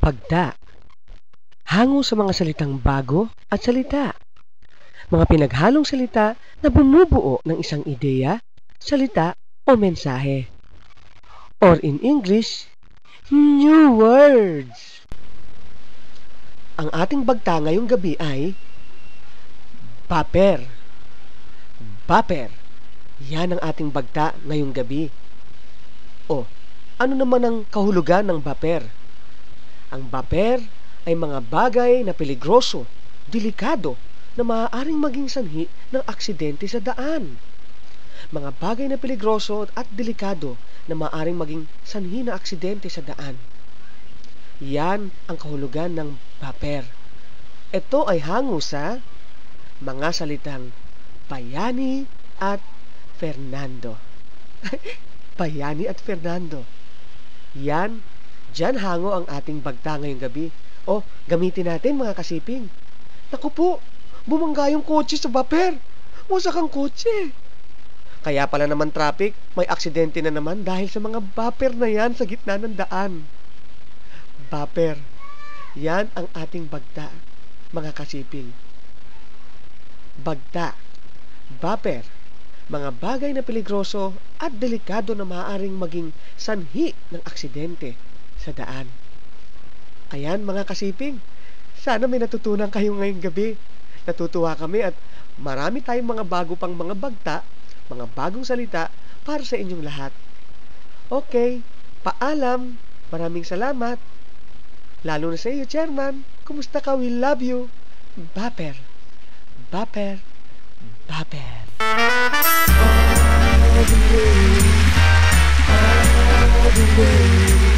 Pagda. Hango sa mga salitang bago at salita. Mga pinaghalong salita na bumubuo ng isang ideya, salita o mensahe. Or in English, new words. Ang ating bagta ngayong gabi ay baper. Baper. Yan ang ating bagta ngayong gabi. O, ano naman ang kahulugan ng baper? Ang baper ay mga bagay na peligroso, delikado, na maaaring maging sanhi ng aksidente sa daan. Mga bagay na peligroso at delikado na maaaring maging sanhi ng aksidente sa daan. Yan ang kahulugan ng baper. Ito ay hango sa mga salitang Bayani at Fernando. Bayani at Fernando. Diyan hango ang ating bagta ngayong gabi. O, gamitin natin mga kasiping. Naku po, bumangga yung kotse sa baper. Wasak ang kotse. Kaya pala naman traffic, may aksidente na naman dahil sa mga baper na yan sa gitna ng daan. Baper. Yan ang ating bagta, mga kasiping. Bagta. Baper. Mga bagay na peligroso at delikado na maaaring maging sanhi ng aksidente sa daan. Ayan mga kasiping, sana may natutunan kayo ngayong gabi. Natutuwa kami at marami tayong mga bago pang mga bagta, mga bagong salita para sa inyong lahat. Okay, paalam. Maraming salamat. Lalo na sa iyo, Chairman. Kumusta ka? We love you. Baper. Baper. Baper. Oh,